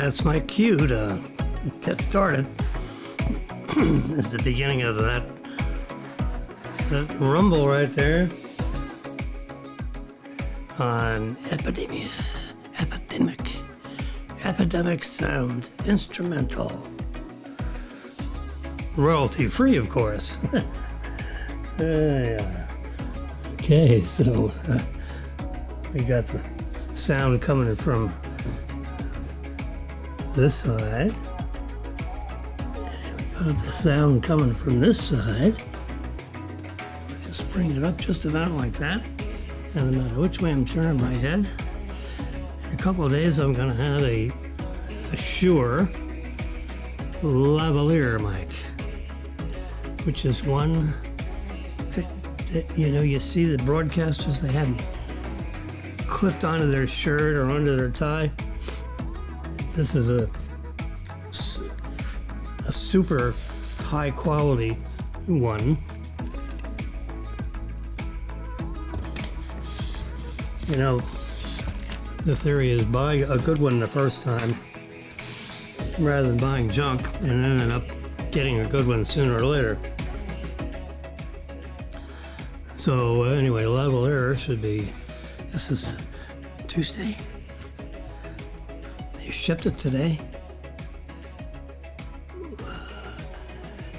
that's my cue to get started. This is the beginning of that rumble right there on Epidemic Sound Instrumental. Royalty free, of course. Yeah. Okay, so we got the sound coming from this side. And we got the sound coming from this side. Just bring it up just about like that. And no matter which way I'm turning my head, in a couple of days I'm going to have a Shure lavalier mic, which is one that, you see the broadcasters, they have them clipped onto their shirt or under their tie. This is a super high quality one. The theory is buy a good one the first time rather than buying junk and ending up getting a good one sooner or later. So anyway, lavalier should be, this is Tuesday. They shipped it today.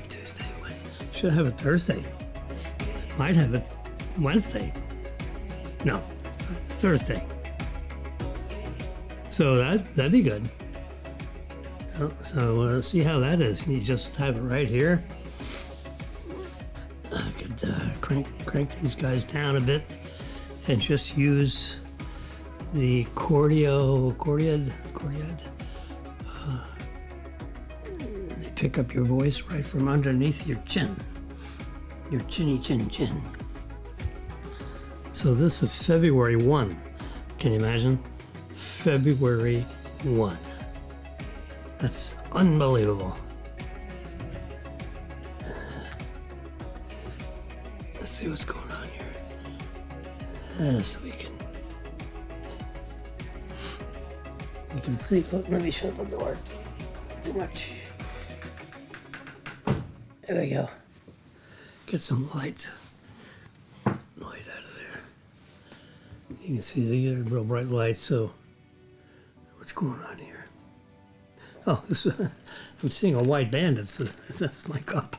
Tuesday, Wednesday. Should have it Thursday. Might have it Wednesday. No, Thursday. So that'd be good. So see how that is. You just have it right here. I could crank these guys down a bit and just use the Cordiad. They pick up your voice right from underneath your chin. Your chinny chin. So this is February 1. Can you imagine? February 1. That's unbelievable. Let's see what's going on here. So you can see. Let me shut the door. Too much. There we go. Get some light out of there. You can see these are real bright lights. So what's going on here? Oh, I'm seeing a white band. That's my cup.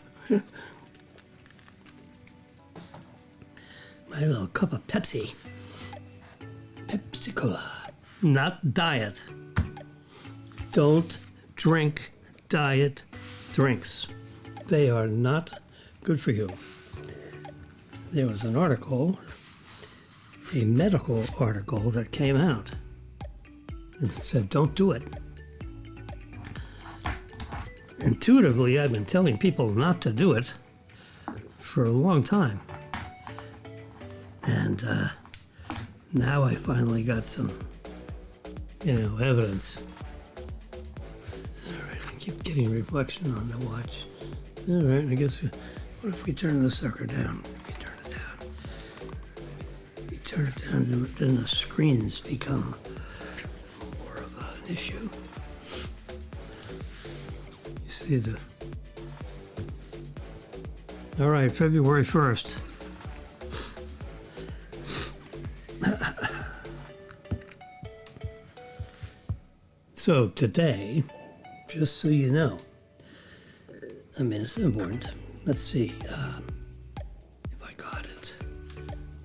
My little cup of Pepsi. Pepsi Cola. Not diet. Don't drink diet drinks. They are not good for you. There was an article, a medical article that came out. It said, don't do it. Intuitively, I've been telling people not to do it for a long time. And now I finally got some, evidence. All right, I keep getting reflection on the watch. All right, I guess, what if we turn the sucker down? We turn it down, then the screens become more of an issue. You see the... All right, February 1st. So today, just so you know, it's important. Let's see if I got it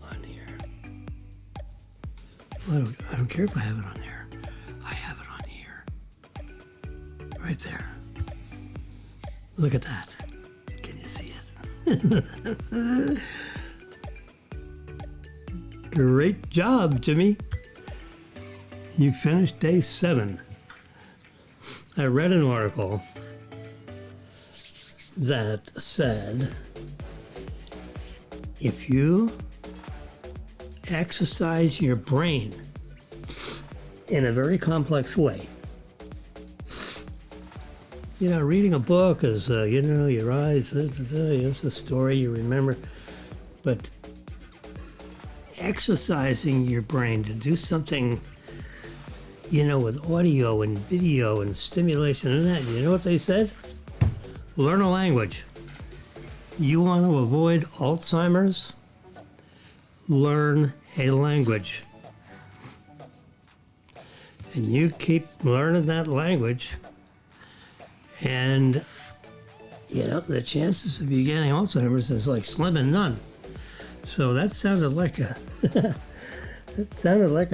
on here. Well, I don't care if I have it on there. I have it on here. Right there. Look at that. Can you see it? Great job, Jimmy. You finished day 7. I read an article that said if you exercise your brain in a very complex way, reading a book is, your eyes, it's a story you remember, but exercising your brain to do something with audio and video and stimulation and that. You know what they said? Learn a language. You want to avoid Alzheimer's? Learn a language. And you keep learning that language, and the chances of you getting Alzheimer's is like slim and none. So that sounded like a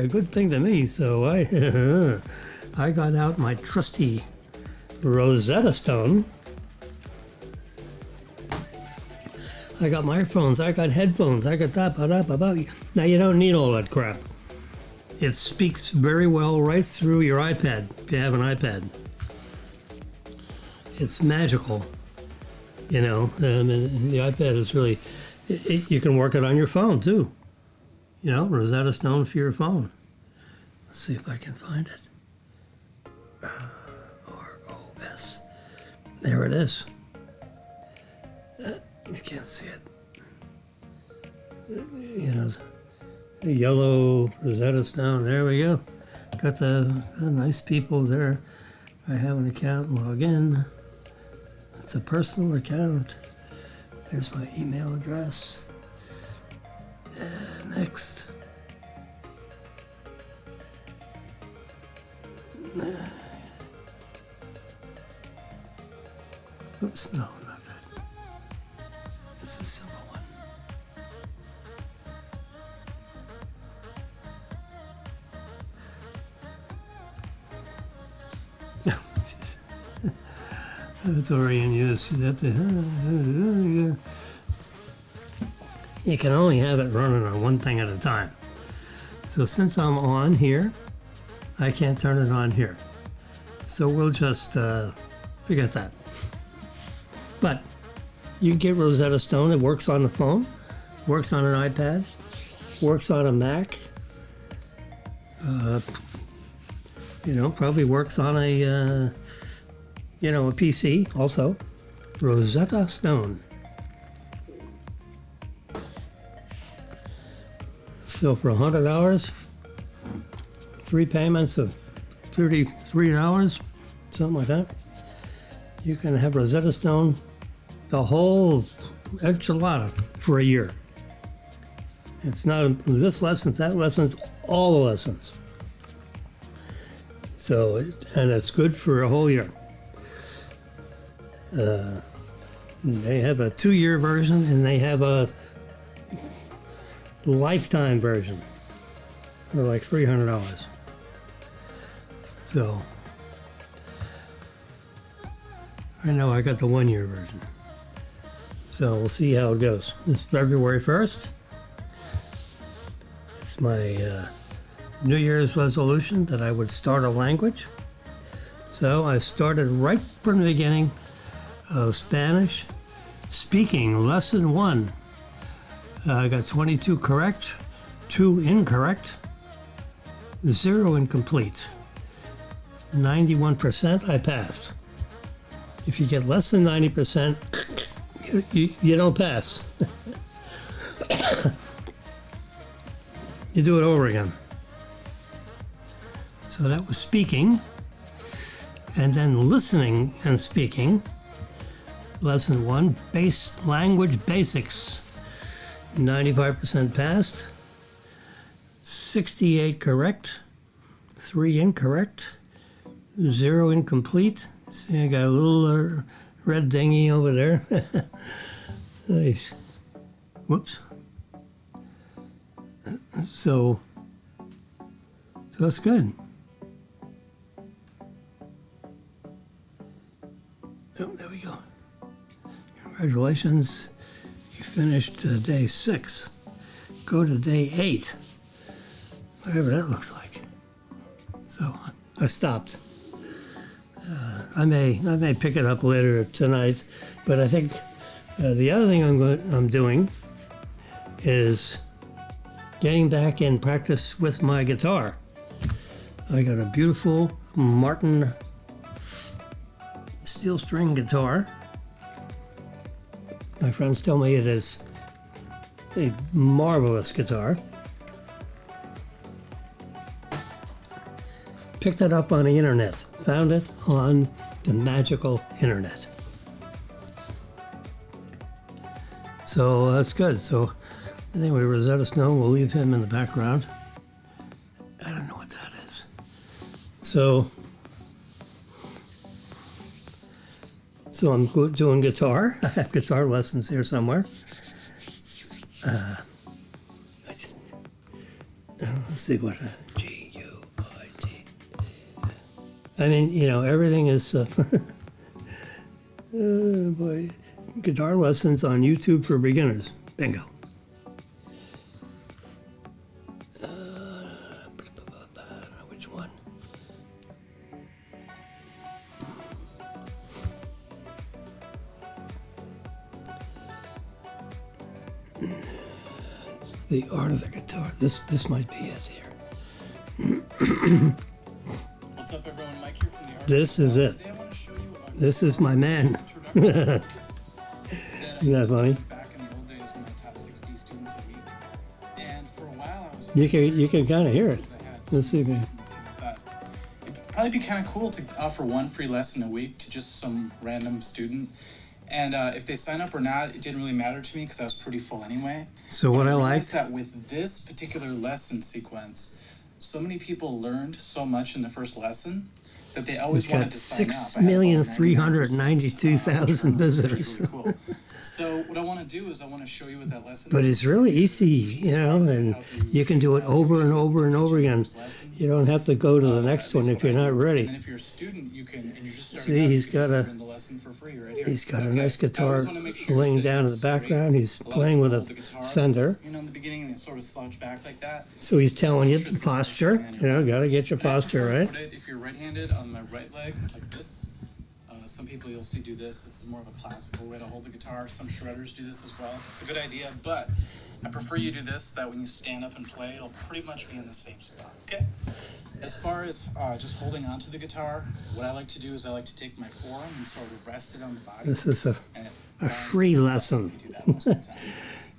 good thing to me. So I got out my trusty Rosetta Stone. I got microphones, I got headphones, I got that. Now you don't need all that crap. It speaks very well right through your iPad, if you have an iPad. It's magical, the iPad is really, you can work it on your phone too. Rosetta Stone for your phone. Let's see if I can find it. ROS. There it is. You can't see it. The yellow Rosetta Stone. There we go. Got the nice people there. I have an account. Log in. It's a personal account. There's my email address. And next. Oops, no, not that. It's a simple one. It's already in use. You can only have it running on one thing at a time. So since I'm on here, I can't turn it on here. So we'll just forget that. But you get Rosetta Stone. It works on the phone, works on an iPad, works on a Mac. Probably works on a PC also. Rosetta Stone. So for $100, 3 payments of $33, something like that, you can have Rosetta Stone, the whole enchilada, for a year. It's not this lesson, that lesson's all the lessons. So, and it's good for a whole year. They have a 2-year version and they have a lifetime version for like $300. So I know I got the 1-year version. So we'll see how it goes. It's February 1st. It's my New Year's resolution that I would start a language. So I started right from the beginning of Spanish speaking, lesson 1. I got 22 correct, 2 incorrect, 0 incomplete. 91% I passed. If you get less than 90%, you don't pass. You do it over again. So that was speaking. And then listening and speaking. Lesson 1, language basics. 95% passed. 68 correct. 3 incorrect. 0 incomplete. See, I got a little red dinghy over there. Nice. Whoops. So that's good. Oh, there we go. Congratulations. You finished day 6. Go to day 8. Whatever that looks like. So I stopped. I may pick it up later tonight, but I think the other thing I'm doing is getting back in practice with my guitar. I got a beautiful Martin steel string guitar. My friends tell me it is a marvelous guitar. Picked it up on the internet. Found it on the magical internet. So that's good. So anyway, Rosetta Stone, we'll leave him in the background. I don't know what that is. So I'm doing guitar. I have guitar lessons here somewhere. Let's see what G-U-I-T. I mean, you know, everything is oh boy. Guitar lessons on YouTube for beginners. Bingo. Which one? The art of the guitar. This might be it here. What's up, everyone? Mike here from the art. This is it. Today I want to show you This is my man. Isn't that funny? Back in the old days when I taught 60 students a week, and for a while I was. You can kind of hear it. Let's see if you. It'd probably be kind of cool to offer one free lesson a week to just some random student. And if they sign up or not, it didn't really matter to me because I was pretty full anyway. So what I like realized that with this particular lesson sequence, so many people learned so much in the first lesson that they always wanted to sign up. 6,392,000 visitors. Really cool. So what I want to do is I want to show you what that lesson But is. it's really easy, you know, and you can do it over and over and over again. You don't have to go to the next one if you're not ready. And if you're a student, you can, and you're just starting See, out, he's you can got just a- learn the lesson for free right here. He's got a Okay. nice I guitar always wanna make sure you're laying sitting down in the straight. background. He's A lot of playing with a people hold the guitar, Fender. You know, in the beginning, they sort of slouch back like that. So he's telling you Make sure the the guitar's posture. sitting on You your know, right. got to get your And I posture prefer to right. put it, if you're right-handed, on my right leg, like this. Some people you'll see do this. This is more of a classical way to hold the guitar. Some shredders do this as well. It's a good idea, but I prefer you do this so that when you stand up and play, it'll pretty much be in the same spot, okay? As far as just holding onto the guitar, what I like to do is I like to take my forearm and sort of rest it on the body. This is and it a balances free itself. lesson. You do that most of the time.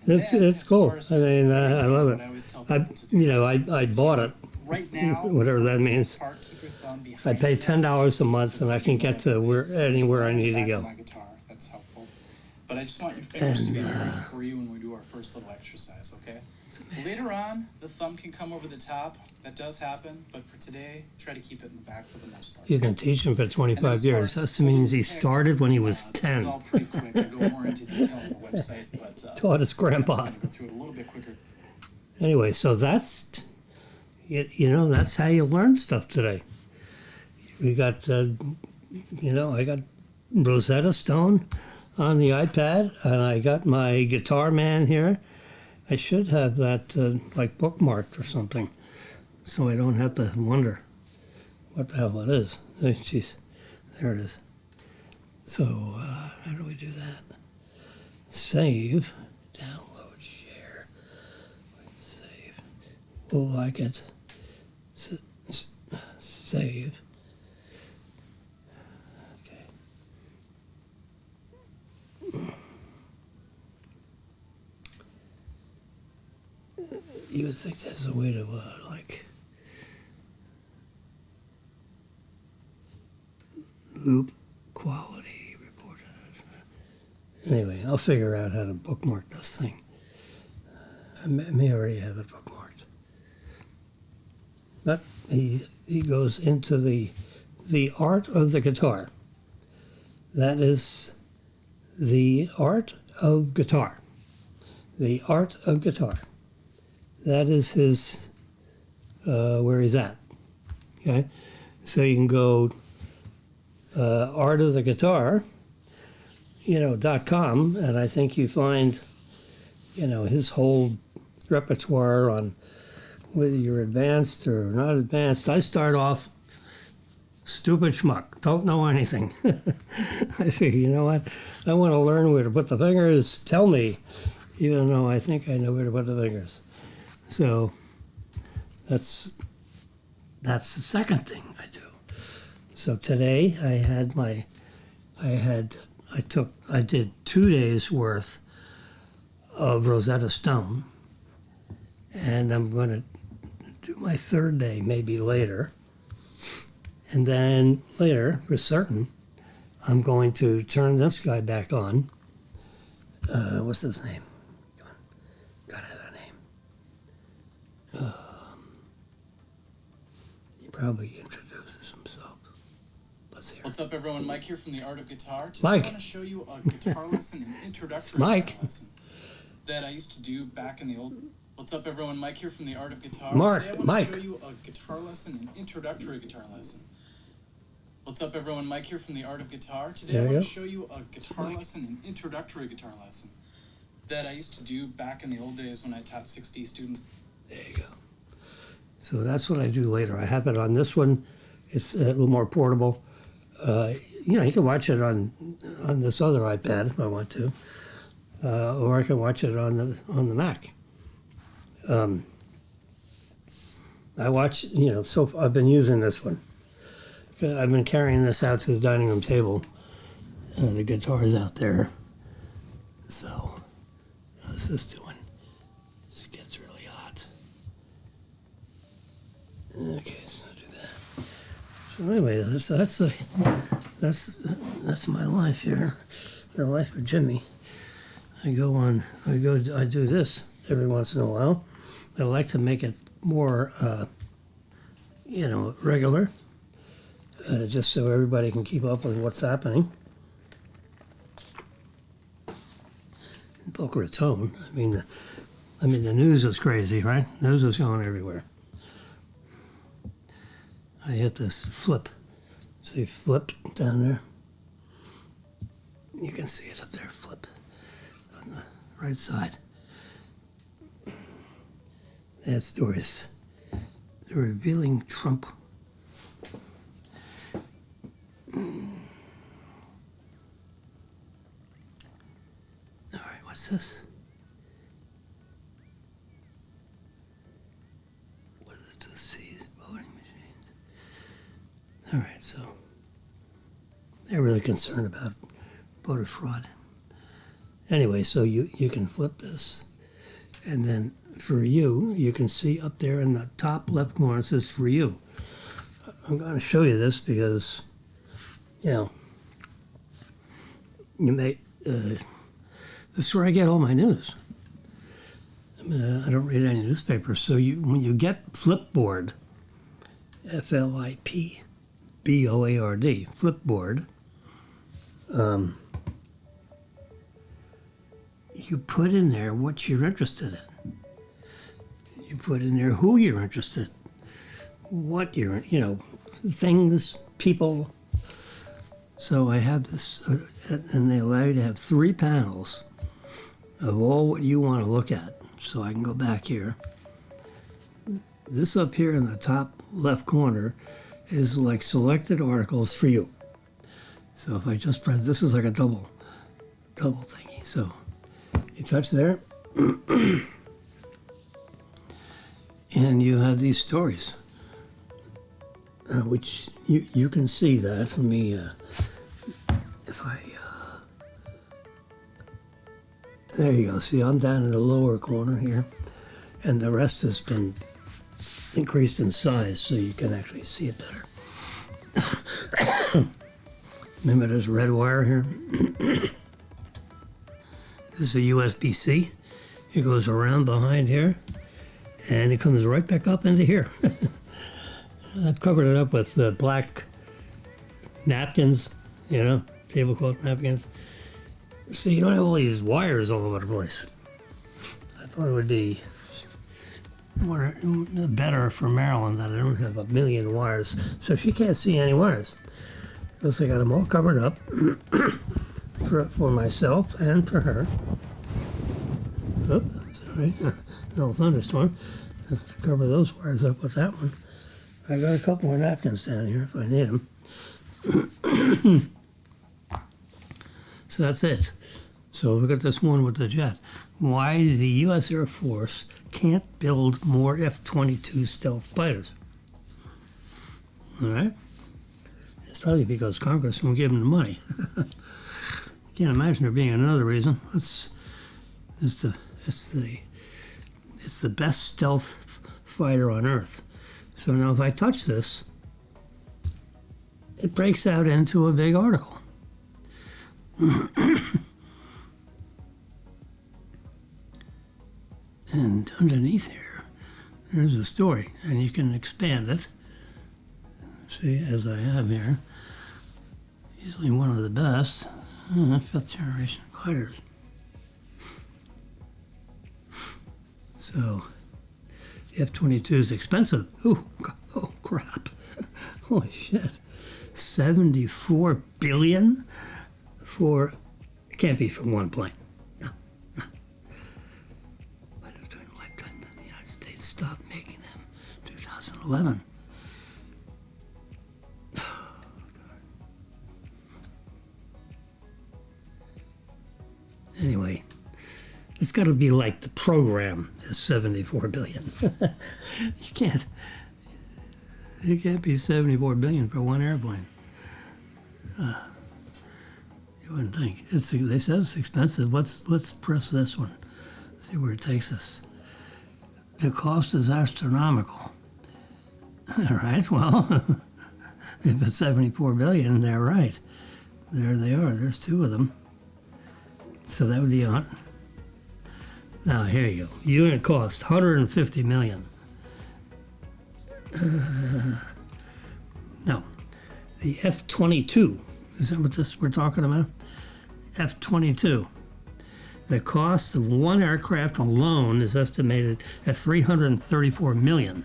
And It's then, it's as cool. far as I just mean, I love what it. I always tell I people to do I bought it. right now, Whatever that means. part, keep your thumb I behind pay your back. $10 a month, and I can get to anywhere I need to go. My guitar, that's helpful. But I just want your fingers to be very free when we do our first little exercise, okay? Later on, the thumb can come over the top. That does happen, but for today, try to keep it in the back for the most part. You can teach him for And then 25 as far years. as That means he holding the pick, started when he was This is 10. all pretty quick. I go more into detail on the website, but Taught his I'm grandpa. just gonna go through it a little bit quicker. Anyway, so that's, you know, that's how you learn stuff today. We got, you know, I got Rosetta Stone on the iPad, and I got my Guitar Man here. I should have that, like, bookmarked or something, so I don't have to wonder what the hell it is. Hey, jeez, there it is. So, how do we do that? Save, download, share, save. Oh, like it. Save. Okay. You would think there's a way to, like, loop quality report. Anyway, I'll figure out how to bookmark this thing. I may already have it bookmarked. But he goes into the art of the guitar. That is the art of guitar. The art of guitar. That is his, where he's at. Okay? So you can go art of the guitar, you know, .com, and I think you find, you know, his whole repertoire on whether you're advanced or not advanced. I start off stupid schmuck, don't know anything. I figure, you know what, I want to learn where to put the fingers, tell me, even though I think I know where to put the fingers. So that's the second thing I do. So today I did 2 days worth of Rosetta Stone, and I'm going to do my third day maybe later. And then later, for certain, I'm going to turn this guy back on. What's his name? Gotta have that name. He probably introduces himself. Let's hear. What's up, everyone? Mike here from The Art of Guitar. Today Mike. I want to show you a guitar lesson, an introductory Mike. guitar lesson that I used to do back in the old... What's up, everyone? Mike here from The Art of Guitar. Mark, Today I want Mike. to show you a guitar lesson, an introductory guitar lesson. What's up, everyone? Mike here from The Art of Guitar. Today I want to show you a guitar lesson, an introductory guitar lesson that I used to do back in the old days when I taught 60 students. There you go. So that's what I do later. I have it on this one. It's a little more portable. You can watch it on this other iPad if I want to, or I can watch it on the Mac. I watch, so I've been using this one. I've been carrying this out to the dining room table. The guitar's out there. So, how's this doing? This gets really hot. Okay, so do that. So anyway, that's my life here. The life of JimmY. I do this every once in a while. I like to make it more, regular, just so everybody can keep up with what's happening. In Boca Raton, I mean, the news is crazy, right? News is going everywhere. I hit this flip. See flip down there? You can see it up there, flip, on the right side. That stories. They're revealing Trump. All right, what's this? What is it to seize voting machines? All right, so they're really concerned about voter fraud. Anyway, so you can flip this, and then for you can see up there in the top left corner it says for you. I'm going to show you this because, you may, this is where I get all my news. I don't read any newspapers, so when you get Flipboard, Flipboard, Flipboard, you put in there what you're interested in. You put in there who you're interested in, what you're, things, people. So I have this, and they allow you to have 3 panels of all what you want to look at. So I can go back here. This up here in the top left corner is like selected articles for you. So if I just press, this is like a double thingy. So you touch there, and you have these stories, which you can see that. Let me, if I, there you go. See, I'm down in the lower corner here, and the rest has been increased in size so you can actually see it better. Remember this red wire here? This is a USB-C. It goes around behind here, and it comes right back up into here. I've covered it up with the black napkins, tablecloth napkins. So you don't have all these wires all over the place. I thought it would be better for Marilyn that I don't have a million wires, so she can't see any wires. Because I got them all covered up for myself and for her. Oh, sorry, little thunderstorm. Let's cover those wires up with that one. I got a couple more napkins down here if I need them. So that's it. So look at this one with the jet. Why the U.S. Air Force can't build more F-22 stealth fighters. All right? It's probably because Congress won't give them the money. Can't imagine there being another reason. It's the best stealth fighter on Earth. So now if I touch this, it breaks out into a big article. And underneath here, there's a story, and you can expand it. See, as I have here, easily one of the best fifth generation fighters. So, the F-22 is expensive. Oh crap. Holy shit. $74 billion for, it can't be for one plane. No. During the lifetime of the United States stopped making them in 2011. Anyway, it's got to be like the program is $74 billion. It can't be $74 billion for one airplane. You wouldn't think. They said it's expensive. Let's press this one. See where it takes us. The cost is astronomical. All right. Well, if it's $74 billion, they're right. There they are. There's two of them. So that would be on. Now here you go. Unit cost $150 million. No, the F-22. Is that what we're talking about? F-22. The cost of one aircraft alone is estimated at $334 million.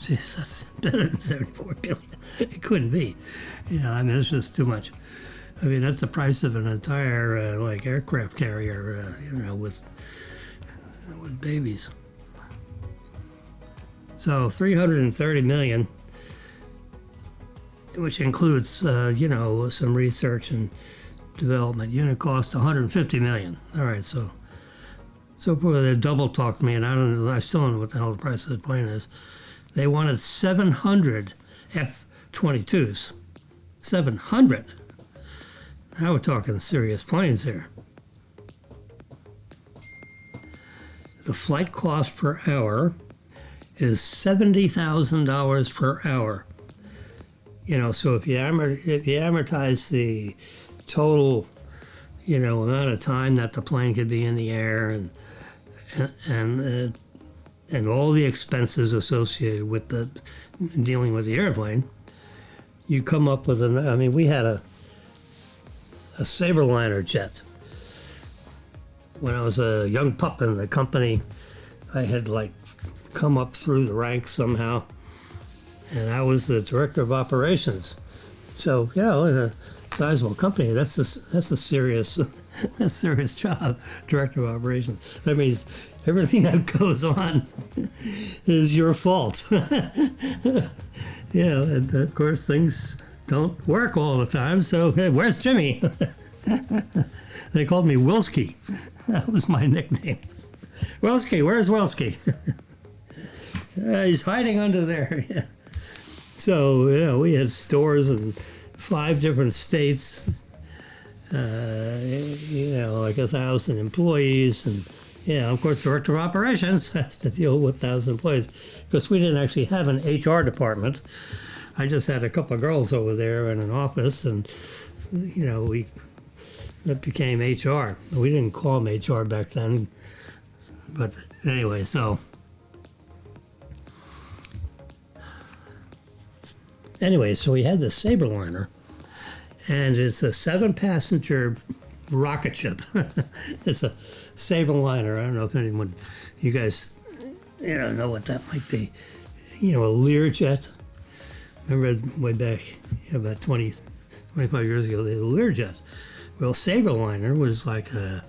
Jeez, that's better than $74 billion. It couldn't be. I mean, it's just too much. I mean, that's the price of an entire aircraft carrier, with babies. So $330 million, which includes some research and development. Unit cost $150 million. All right, so they double talked me, and I still don't know what the hell the price of the plane is. They wanted 700 F-22s. 700. Now we're talking serious planes here. The flight cost per hour is $70,000 per hour. So if you amortize the total, amount of time that the plane could be in the air and all the expenses associated with dealing with the airplane, you come up with we had a Saberliner jet. When I was a young pup in the company, I had come up through the ranks somehow, and I was the director of operations. So in a sizable company, that's a serious job, director of operations. That means everything that goes on is your fault. And of course things don't work all the time. So hey, where's Jimmy? They called me Wilski. That was my nickname. Wilski, where's Wilski? He's hiding under there. Yeah. So, we had stores in 5 different states, 1,000 employees. And, of course, director of operations has to deal with 1,000 employees because we didn't actually have an HR department. I just had a couple of girls over there in an office, and, that became HR. We didn't call them HR back then. But anyway, so we had the Saberliner, and it's a 7-passenger rocket ship. It's a Saberliner. I don't know if you guys, know what that might be. A Learjet. Remember way back about 20, 25 years ago, they had a Learjet. Well, Saberliner was like a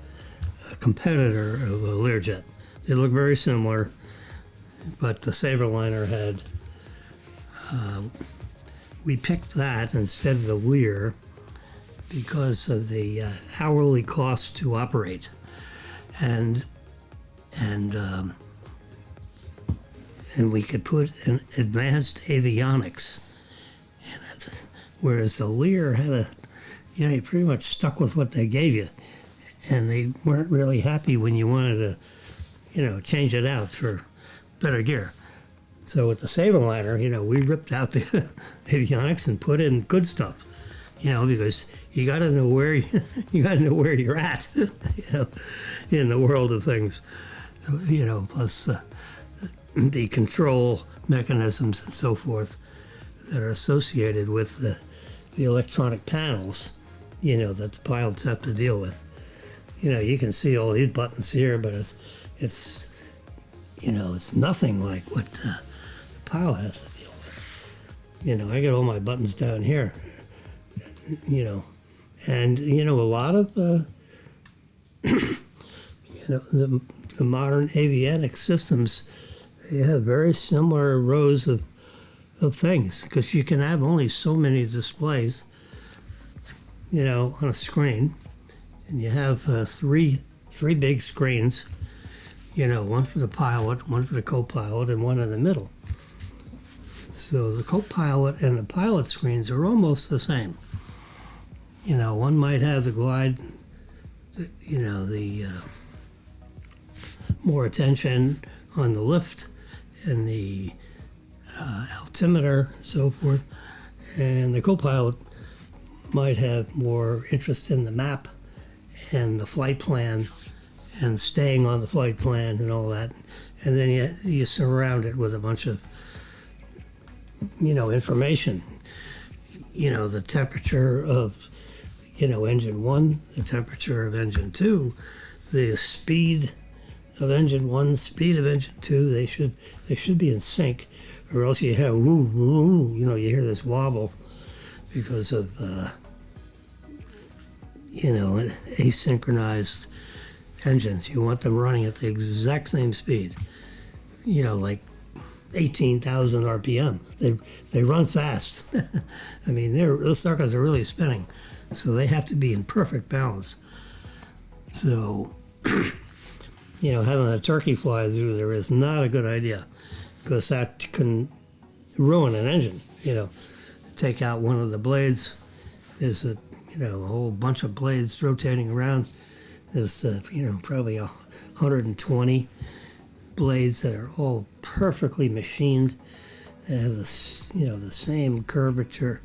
competitor of a Learjet. They look very similar, but the Saberliner had, we picked that instead of the Lear because of the hourly cost to operate. And we could put an advanced avionics in it, whereas the Lear had you pretty much stuck with what they gave you, and they weren't really happy when you wanted to, change it out for better gear. So with the Saberliner, we ripped out the avionics and put in good stuff, because you got to know where you got to know where you're at, in the world of things, plus the control mechanisms and so forth that are associated with the electronic panels, that the pilots have to deal with. You can see all these buttons here, but it's nothing like what the pilot has to deal with. I got all my buttons down here, and a lot of the modern avionics systems, they have very similar rows of things, because you can have only so many displays, on a screen, and you have three big screens, one for the pilot, one for the co-pilot, and one in the middle. So the co-pilot and the pilot screens are almost the same. One might have the glide, the more attention on the lift and the altimeter and so forth, and the co-pilot might have more interest in the map and the flight plan and staying on the flight plan and all that, and then you surround it with a bunch of information, the temperature of engine 1, the temperature of engine 2, the speed of engine 1, speed of engine 2. They should be in sync, or else you have woo, woo, you hear this wobble because of an asynchronized engines. You want them running at the exact same speed, like 18,000 RPM. They run fast. I mean, those suckers are really spinning, so they have to be in perfect balance. So, having a turkey fly through there is not a good idea, because that can ruin an engine. Take out one of the blades. There's a whole bunch of blades rotating around. There's probably 120 blades that are all perfectly machined. They have the same curvature,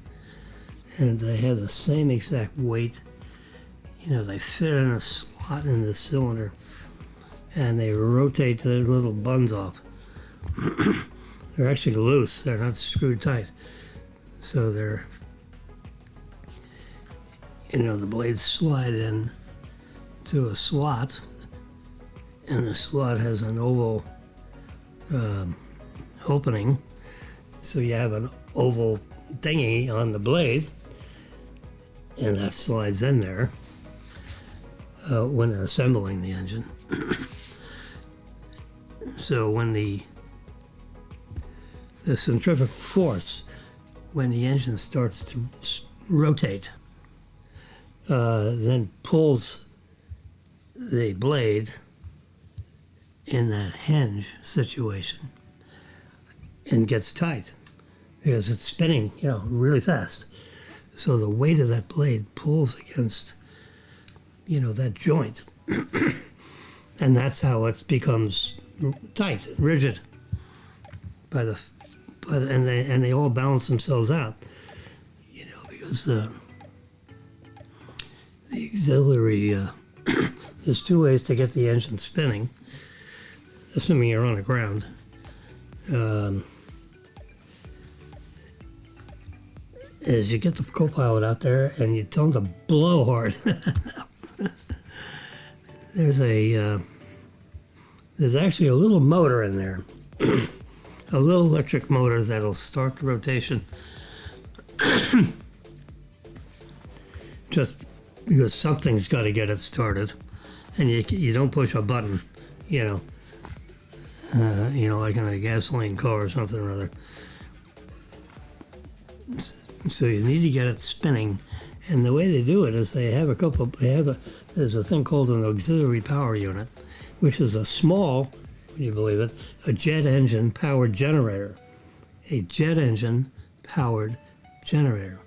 and they have the same exact weight. They fit in a slot in the cylinder, and they rotate the little buns off. They're actually loose. They're not screwed tight. So they're, the blades slide in to a slot, and the slot has an oval opening. So you have an oval thingy on the blade, and that slides in there when they're assembling the engine. So when the centrifugal force, when the engine starts to rotate, then pulls the blade in that hinge situation and gets tight, because it's spinning, really fast. So the weight of that blade pulls against, that joint. And that's how it becomes tight and rigid and they all balance themselves out, because the auxiliary, there's two ways to get the engine spinning, assuming you're on the ground. Is you get the co-pilot out there and you tell him to blow hard. There's actually a little motor in there, a little electric motor that'll start the rotation. Just because something's got to get it started, and you don't push a button, like in a gasoline car or something or other. So you need to get it spinning, and the way they do it is there's a thing called an auxiliary power unit, which is a small, would you believe it, a jet engine powered generator. A jet engine powered generator.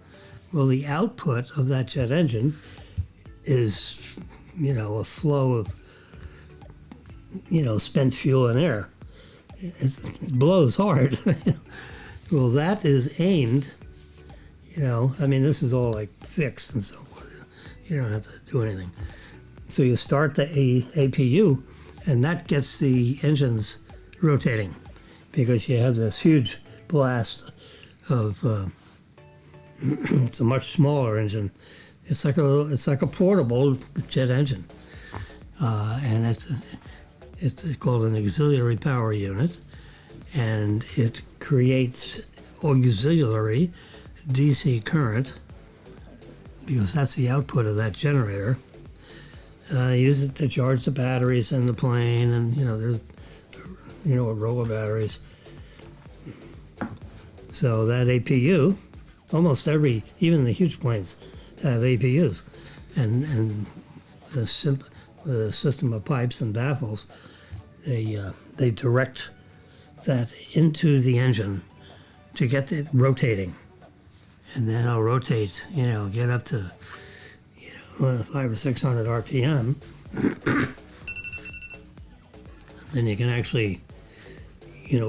Well, the output of that jet engine is, a flow of, spent fuel and air. it blows hard. Well, that is aimed, I mean, this is all like fixed and so forth. You don't have to do anything. So you start the APU, and that gets the engines rotating because you have this huge blast of, it's a much smaller engine. It's like a portable jet engine. And it's called an auxiliary power unit, and it creates auxiliary DC current because that's the output of that generator. Use it to charge the batteries in the plane, and there's a row of batteries. So that APU, almost even the huge planes have APUs, and the system of pipes and baffles, they direct that into the engine to get it rotating, and then it'll rotate, get up to 500 or 600 RPM. Then you can actually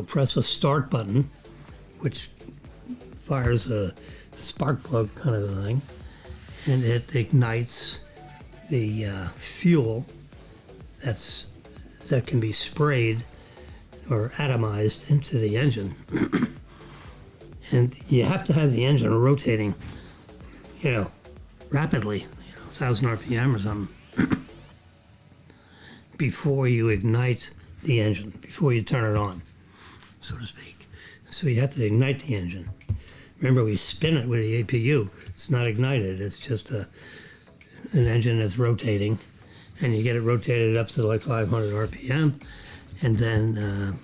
press a start button, which fires a spark plug kind of a thing, and it ignites the fuel that can be sprayed or atomized into the engine. And you have to have the engine rotating, rapidly, 1,000 RPM or something, before you ignite the engine, before you turn it on, so to speak. So you have to ignite the engine. Remember, we spin it with the APU. It's not ignited. It's just an engine that's rotating, and you get it rotated up to like 500 RPM, and then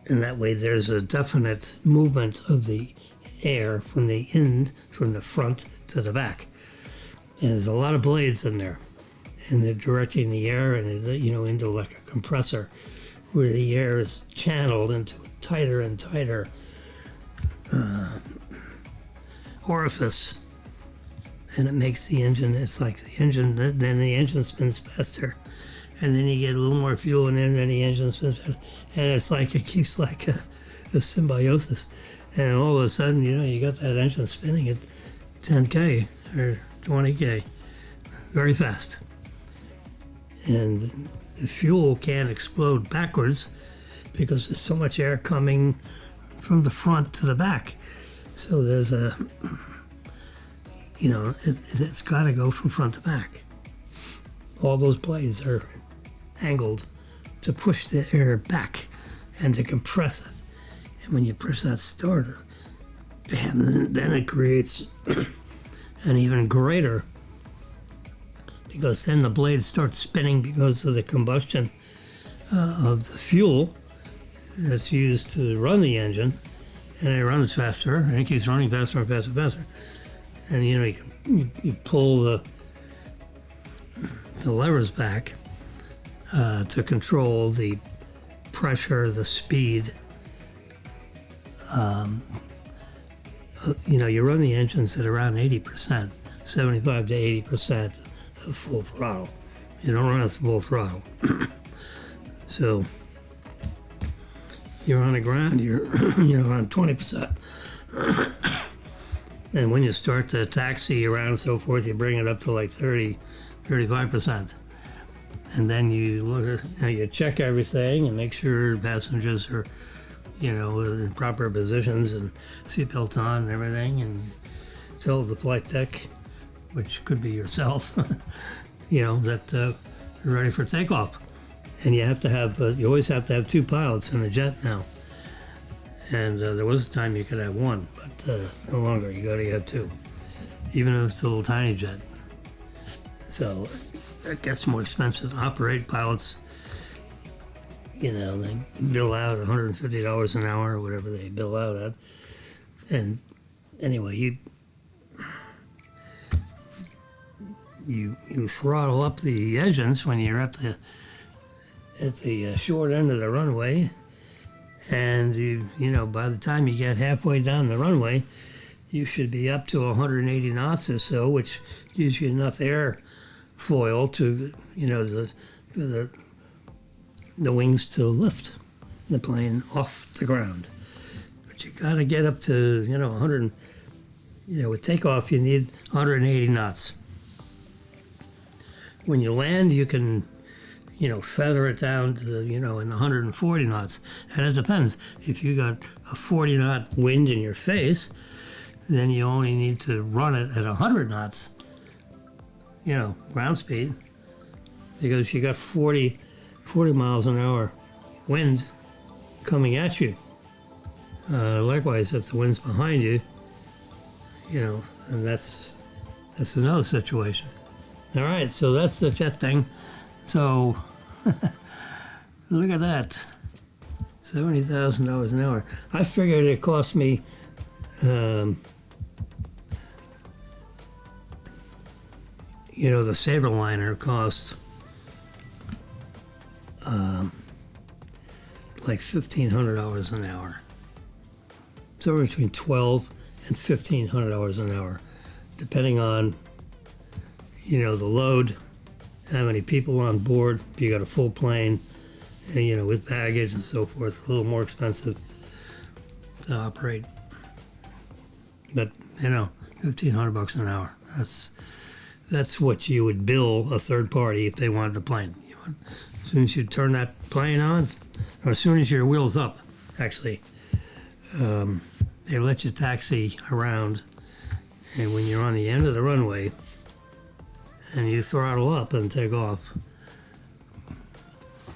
and that way there's a definite movement of the air from the front to the back. And there's a lot of blades in there, and they're directing the air into like a compressor, where the air is channeled into a tighter and tighter orifice, and it makes the engine, it's like the engine, then the engine spins faster, and then you get a little more fuel in there, and then the engine spins faster, and it's like, it keeps like a symbiosis, and all of a sudden, you got that engine spinning at 10K or 20K, very fast. And the fuel can't explode backwards because there's so much air coming from the front to the back. So there's it's got to go from front to back. All those blades are angled to push the air back and to compress it. And when you press that starter, bam, then it creates an even greater, because then the blades start spinning because of the combustion of the fuel that's used to run the engine, and it runs faster, and it keeps running faster and faster and faster. And you pull the levers back to control the pressure, the speed. You run the engines at around 80%, 75 to 80% of full throttle. You don't run at full throttle. So you're on the ground, you're on 20%. And when you start to taxi around and so forth, you bring it up to like 30, 35%. And then you look at, you check everything and make sure passengers are, in proper positions and seatbelts on and everything, and tell the flight deck, which could be yourself, that you're ready for takeoff. And you always have to have two pilots in a jet now. And there was a time you could have one, but no longer. You got to have two, even if it's a little tiny jet. So that gets more expensive to operate. Pilots, they bill out $150 an hour or whatever they bill out at. And anyway, you throttle up the engines when you're at the short end of the runway, and by the time you get halfway down the runway, you should be up to 180 knots or so, which gives you enough airfoil to the the wings to lift the plane off the ground. But you got to get up to, 100, with takeoff you need 180 knots. When you land, you can, feather it down to, in 140 knots. And it depends. If you got a 40 knot wind in your face, then you only need to run it at 100 knots, ground speed, because you got 40 miles an hour wind coming at you. Likewise, if the wind's behind you, and that's another situation. All right, so that's the jet thing. So look at that, $70,000 an hour. I figured it cost me the Saberliner cost like $1,500 an hour. Somewhere between $1,200 and $1,500 an hour, depending on the load, how many people on board. If you got a full plane, and with baggage and so forth, a little more expensive to operate. But $1,500 an hour. That's what you would bill a third party if they wanted the plane. As soon as you turn that plane on, or as soon as your wheel's up, actually, they let you taxi around, and when you're on the end of the runway and you throttle up and take off,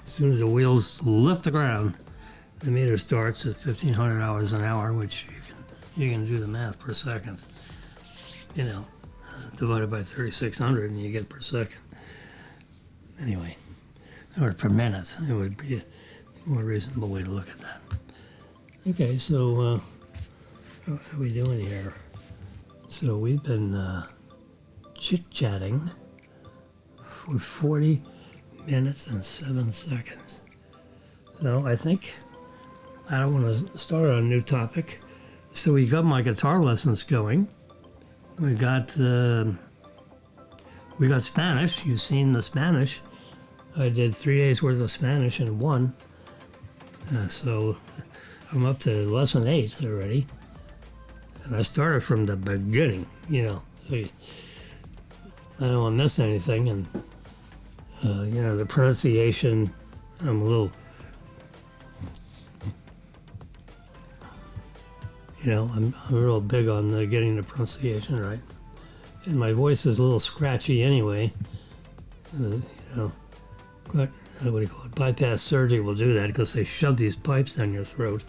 as soon as the wheels lift the ground, the meter starts at $1,500 an hour, which you can do the math per second, divided by 3,600, and you get per second. Anyway, or per minute, it would be a more reasonable way to look at that. Okay, so how are we doing here? So we've been chit-chatting for 40 minutes and 7 seconds. So I think I don't want to start on a new topic. So we got my guitar lessons going. We got Spanish. You've seen the Spanish. I did 3 days worth of Spanish in one. So I'm up to lesson 8 already. And I started from the beginning, so I don't want to miss anything. And, the pronunciation, I'm a little, I'm real big on getting the pronunciation right. And my voice is a little scratchy anyway. What do you call it? Bypass surgery will do that because they shove these pipes down your throat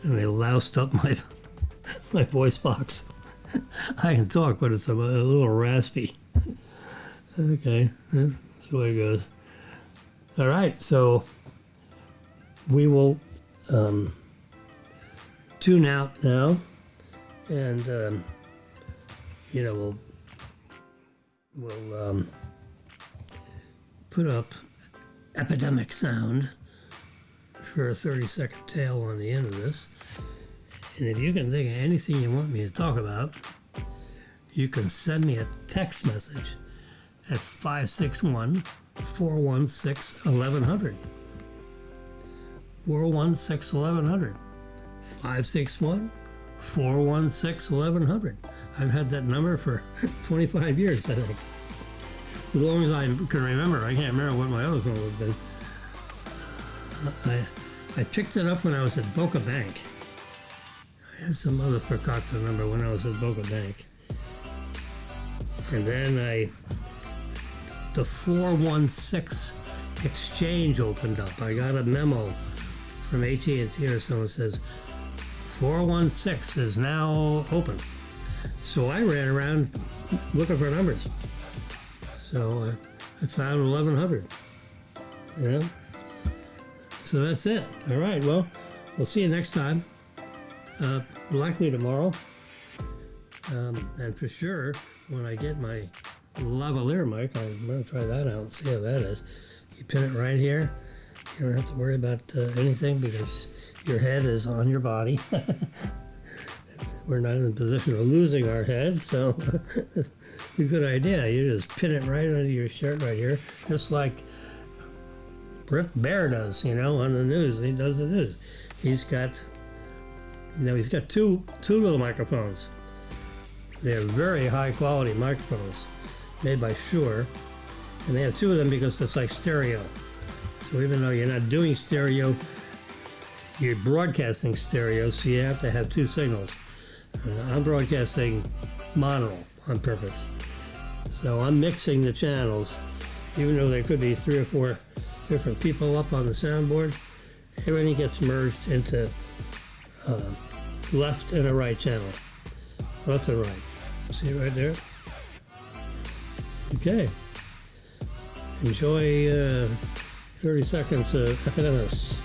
and they loused up my voice box. I can talk, but it's a little raspy. Okay, that's the way it goes. All right, so we will tune out now, and we'll put up epidemic sound for a 30-second tail on the end of this. And if you can think of anything you want me to talk about, you can send me a text message at 561-416-1100. 416-1100. 561-416-1100. I've had that number for 25 years, I think. As long as I can remember. I can't remember what my other one would have been. I picked it up when I was at Boca Bank. I had some other forgotten number when I was at Boca Bank. And then the 416 exchange opened up. I got a memo from AT&T or someone says, 416 is now open. So I ran around looking for numbers. So I found 1100. Yeah. So that's it. All right. Well, we'll see you next time. Likely tomorrow. And for sure, when I get my lavalier mic, I'm going to try that out and see how that is. You pin it right here. You don't have to worry about anything because your head is on your body. We're not in the position of losing our head, so it's a good idea. You just pin it right under your shirt right here, just like Rick Bear does, on the news. He does the news. He's got, he's got two little microphones. They're very high quality microphones made by Shure. And they have two of them because it's like stereo. So even though you're not doing stereo, you're broadcasting stereo, so you have to have two signals. I'm broadcasting mono on purpose. So I'm mixing the channels, even though there could be 3 or 4 different people up on the soundboard. Everything gets merged into left and a right channel. Left and right. See right there? Okay. Enjoy 30 seconds of FNMS.